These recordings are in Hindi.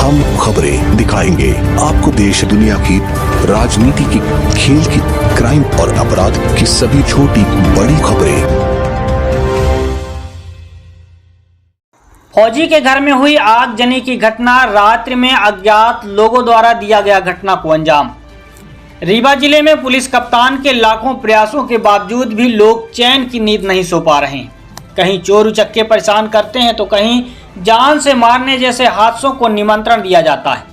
तमाम खबरें दिखाएंगे आपको देश दुनिया की राजनीति की, खेल की, क्राइम और अपराध की सभी छोटी बड़ी खबरें। फौजी के घर में हुई आगजनी की घटना, रात्रि में अज्ञात लोगों द्वारा दिया गया घटना को अंजाम। रीवा जिले में पुलिस कप्तान के लाखों प्रयासों के बावजूद भी लोग चैन की नींद नहीं सो पा रहे हैं। कहीं चोर उचक्के परेशान करते हैं तो कहीं जान से मारने जैसे हादसों को निमंत्रण दिया जाता है।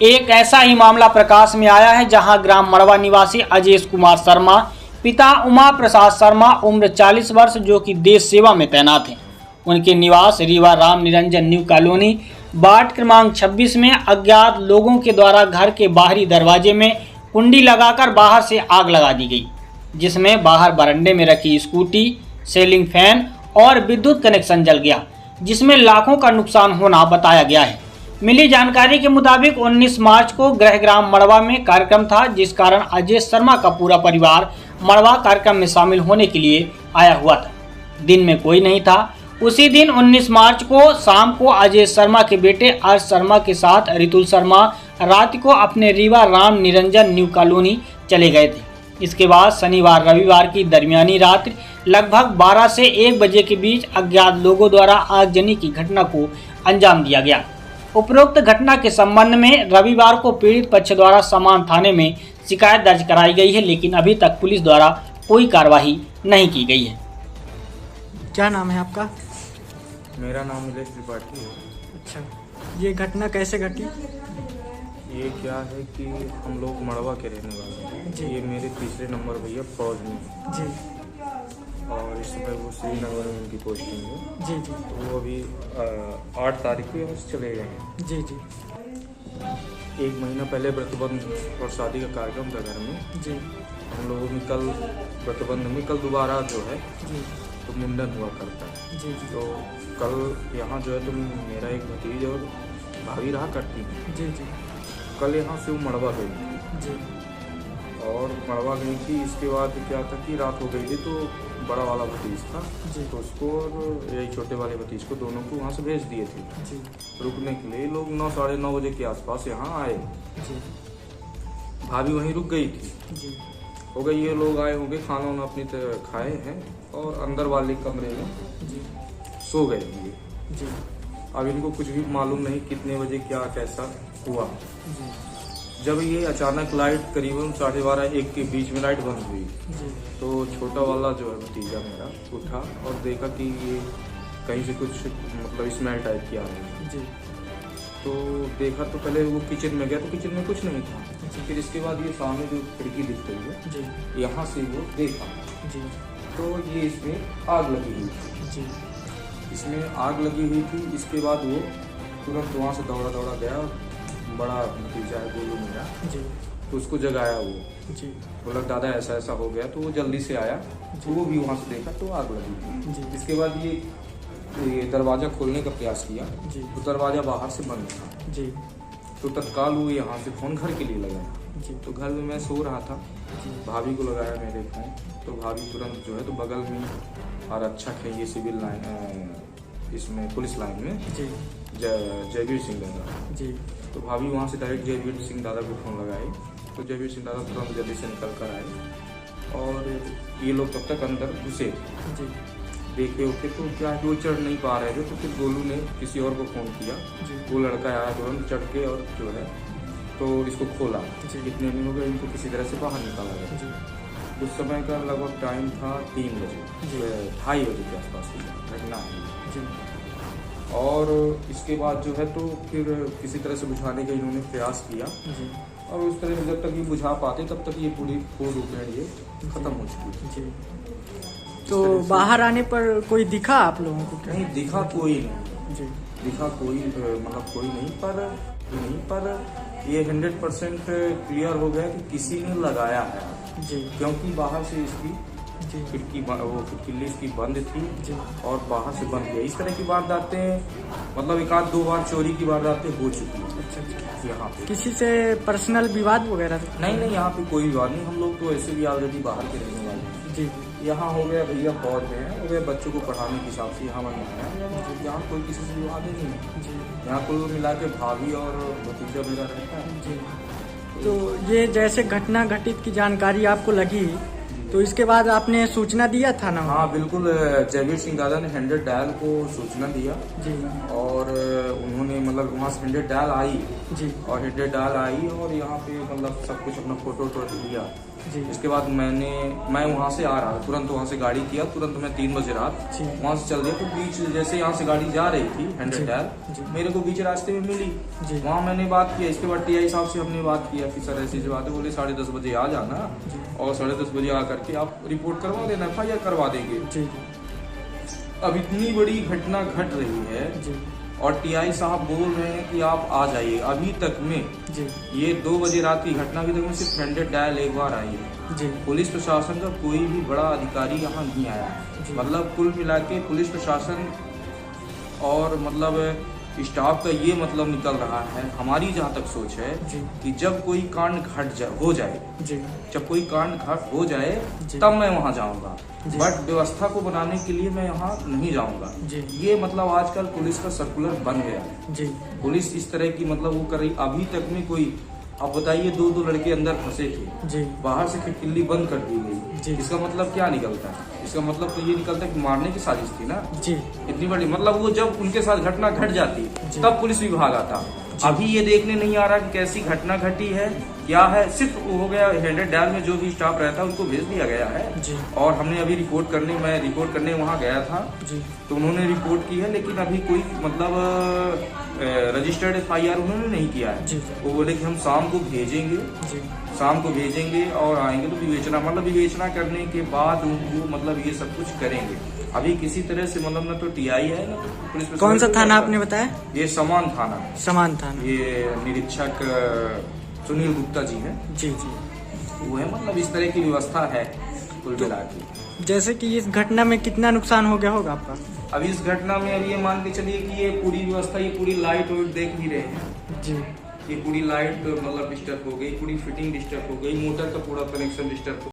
एक ऐसा ही मामला प्रकाश में आया है, जहां ग्राम मड़वा निवासी अजेश कुमार शर्मा, पिता उमा प्रसाद शर्मा, उम्र 40 वर्ष, जो कि देश सेवा में तैनात हैं। उनके निवास Rewa Ram Niranjan new colony ward क्रमांक 26 में अज्ञात लोगों के द्वारा घर के बाहरी दरवाजे में कुंडी लगाकर बाहर से आग लगा दी गई, जिसमें बाहर बरंडे में रखी स्कूटी, सीलिंग फैन और विद्युत कनेक्शन जल गया, जिसमें लाखों का नुकसान होना बताया गया है। मिली जानकारी के मुताबिक 19 मार्च को गृहग्राम मड़वा में कार्यक्रम था, जिस कारण अजय शर्मा का पूरा परिवार मड़वा कार्यक्रम में शामिल होने के लिए आया हुआ था। दिन में कोई नहीं था। उसी दिन 19 मार्च को शाम को अजय शर्मा के बेटे अर्श शर्मा के साथ रितुल शर्मा रात को अपने रीवा राम निरंजन न्यू कॉलोनी चले गए थे। इसके बाद शनिवार रविवार की दरमियानी रात लगभग 12 से 1 बजे के बीच अज्ञात लोगों द्वारा आगजनी की घटना को अंजाम दिया गया। उपरोक्त घटना के संबंध में रविवार को पीड़ित पक्ष द्वारा समान थाने में शिकायत दर्ज कराई गई है, लेकिन अभी तक पुलिस द्वारा कोई कार्रवाई नहीं की गई है। क्या नाम है आपका? मेरा नाम मिलेश त्रिपाठी है। अच्छा, ये घटना कैसे घटी? ये क्या है कि हम लोग मड़वा के रहने वाले हैं। ये मेरे तीसरे नंबर भैया फौज में जी, और इस समय वो श्रीनगर में उनकी पोस्टिंग है। जी जी, तो वो अभी 8 तारीख को यहाँ से चले गए हैं। जी जी, 1 महीना पहले व्रतबंध और शादी का कार्यक्रम था घर में। जी, हम लोगों में कल व्रतबंध में कल दोबारा जो है जी, तो मुंडन हुआ करता है। जी जी, तो कल यहाँ जो है तो मेरा एक भतीज और भाभी रहा करती है। जी जी, कल यहाँ से वो मड़वा गई जी, और मड़वा गई थी। इसके बाद क्या था कि रात हो गई थी, तो बड़ा वाला भतीज था जी, तो उसको और यही छोटे वाले भतीज को दोनों को वहाँ से भेज दिए थे जी, रुकने के लिए। लोग 9 साढ़े 9 बजे के आसपास यहाँ आए। जी, भाभी वहीं रुक गई थी। जी, हो गई ये लोग आए होंगे, खाना वाना अपनी तरह खाए हैं और अंदर वाले कमरे में जी, सो गए होंगे। जी, अब इनको कुछ भी मालूम नहीं कितने बजे क्या कैसा हुआ। जी, जब ये अचानक लाइट करीबन 12:30-1 के बीच में लाइट बंद हुई, जी, तो छोटा वाला जो है भतीजा मेरा उठा और देखा कि ये कहीं से कुछ मतलब स्मेल टाइप की आ रही है। जी, तो देखा तो पहले वो किचन में गया तो किचन में कुछ नहीं था। फिर इसके बाद ये सामने जो खिड़की दिख रही है, जी, यहाँ से वो देखा जी, तो ये इसमें आग लगी हुई थी। जी, इसमें आग लगी हुई थी। इसके बाद वो तुरंत वहाँ से दौड़ा गया। बड़ा भतीजा है गोलू मेरा, जी, तो उसको जगाया वो, जी, बोला दादा ऐसा ऐसा हो गया। तो वो जल्दी से आया, तो वो भी वहाँ से देखा तो आग लगी थी। जी, इसके बाद ये दरवाज़ा खोलने का प्रयास किया, जी, तो दरवाज़ा बाहर से बंद था। जी, तो तत्काल वो यहाँ से फ़ोन घर के लिए लगाया। जी, तो घर में मैं सो रहा था, जी, भाभी को लगाया मेरे फ़ोन। तो भाभी तुरंत जो है तो बगल में और अच्छा है ये सिविल लाइन, इसमें पुलिस लाइन में जी, जयवीर सिंह दादा। जी, तो भाभी वहाँ से डायरेक्ट जयवीर सिंह दादा को फ़ोन लगाए। तो जयवीर सिंह दादा तुरंत जल्दी से निकल कर आए और ये लोग तब तक अंदर घुसे थे। जी, देखे ओके तो क्या है वो चढ़ नहीं पा रहे थे। तो फिर गोलू ने किसी और को फ़ोन किया। जी, वो लड़का आया तुरंत चढ़ के और जो है तो इसको खोला। जी, इतने में हो गए, इनको किसी तरह से बाहर निकाला गया। जी, उस समय का लगभग टाइम था 3 बजे, जी, 2:30 बजे के आसपास की घटना हुई। जी, और इसके बाद जो है तो फिर किसी तरह से बुझाने का इन्होंने प्रयास किया जी, और उस तरह से जब तक ये बुझा पाते तब तक ये पूरी पूर्ण रूप में ये खत्म हो चुकी थी। जी। तो बाहर आने पर कोई दिखा आप लोगों को? नहीं दिखा कोई नहीं, जी, दिखा कोई मतलब कोई नहीं, पर ये 100% क्लियर हो गया कि किसी ने लगाया है। जी, क्योंकि बाहर से इसकी जी, खिड़की वो किल्ली इसकी बंद थी जी, और बाहर से बंद किया। इस तरह की वारदातें मतलब 1-2 बार चोरी की वारदातें हो चुकी हैं अच्छा, अच्छा। यहाँ पे। किसी से पर्सनल विवाद वगैरह? नहीं, यहाँ पे कोई विवाद नहीं। हम लोग तो ऐसे भी ऑलरेडी बाहर के रहने वाले हैं। जी, यहाँ हो गया भैया फौज में है, हो गया बच्चों को पढ़ाने के हिसाब से यहाँ बनाया है। यहाँ कोई किसी से विवाद नहीं है जी यहाँ कुल मिला के भाभी और भतीजा मेरा रहता है। जी। तो ये जैसे घटना घटित की जानकारी आपको लगी तो इसके बाद आपने सूचना दिया था ना? हाँ बिल्कुल, जयवीर सिंह दादा ने 100 डायल को सूचना दिया जी। और उन्होंने मतलब वहाँ से 100 डायल आई जी और 100 डायल आई और यहाँ पे मतलब सब कुछ अपना फोटो लिया। जी। इसके बाद मैं वहाँ से आ रहा था, तुरंत वहाँ से गाड़ी किया, तुरंत मैं 3 बजे रात जी। वहाँ से चल दिया। तो बीच जैसे यहाँ से गाड़ी जा रही थी 100 जी। डायल मेरे को बीच रास्ते में मिली। जी। वहाँ मैंने बात किया। इसके बाद टीआई साहब से हमने बात किया कि सर ऐसी बात है। बोले 10:30 बजे आ जाना और 10:30 बजे आ करके आप रिपोर्ट करवा देना, FIR करवा देंगे। जी। अब इतनी बड़ी घटना घट रही है जी। और टीआई साहब बोल रहे हैं कि आप आ जाइए। अभी तक में जी। ये 2 बजे रात की घटना, अभी तक में सिर्फ 100 डायल एक बार आई है। जी। पुलिस प्रशासन का कोई भी बड़ा अधिकारी यहाँ नहीं आया। मतलब कुल मिला के पुलिस प्रशासन और मतलब स्टाफ का ये मतलब निकल रहा है, हमारी जहाँ तक सोच है जी। कि जब कोई कांड हो जाए जी। जब कोई कांड हो जाए जी। तब मैं वहाँ जाऊँगा, जी। बट व्यवस्था को बनाने के लिए मैं यहाँ नहीं जाऊँगा। जी। ये मतलब आजकल पुलिस का सर्कुलर बन गया है। जी। पुलिस इस तरह की मतलब वो कर रही। अभी तक में कोई, अब बताइए 2 लड़के अंदर फंसे थे, जी। बाहर से खिड़की बंद कर दी गई। जी। इसका मतलब क्या निकलता है? इसका मतलब तो ये निकलता है कि मारने की साजिश थी ना। जी। इतनी बड़ी मतलब वो जब उनके साथ घटना घट जाती जी। तब पुलिस विभाग आता। अभी ये देखने नहीं आ रहा कि कैसी घटना घटी है, क्या है। सिर्फ हो गया 100 डायल में जो भी स्टाफ रहता है उनको भेज दिया गया है। जी। और हमने अभी मैं रिपोर्ट करने वहाँ गया था जी। तो उन्होंने रिपोर्ट की है, लेकिन अभी कोई मतलब रजिस्टर्ड FIR उन्होंने नहीं किया है। जी। वो बोले कि हम शाम को भेजेंगे, जी। शाम को भेजेंगे और आएंगे तो विवेचना करने के बाद वो मतलब ये सब कुछ करेंगे। अभी किसी तरह से मतलब ना तो टीआई है ना तो पुलिस प्रशासन। कौन सा थाना आपने बताया? ये समान थाना, समान थाना। ये निरीक्षक सुनील गुप्ता जी हैं। जी। जी। वो है मतलब इस तरह की व्यवस्था है कुल मिला के। जैसे कि इस घटना में कितना नुकसान हो गया होगा आपका? अभी इस घटना में अभी ये मान के चलिए कि ये पूरी व्यवस्था, ये पूरी लाइट देख ही रहे हैं। जी। ये पूरी लाइट मतलब डिस्टर्ब हो गई, पूरी फिटिंग डिस्टर्ब हो गई, मोटर का पूरा कनेक्शन डिस्टर्ब हो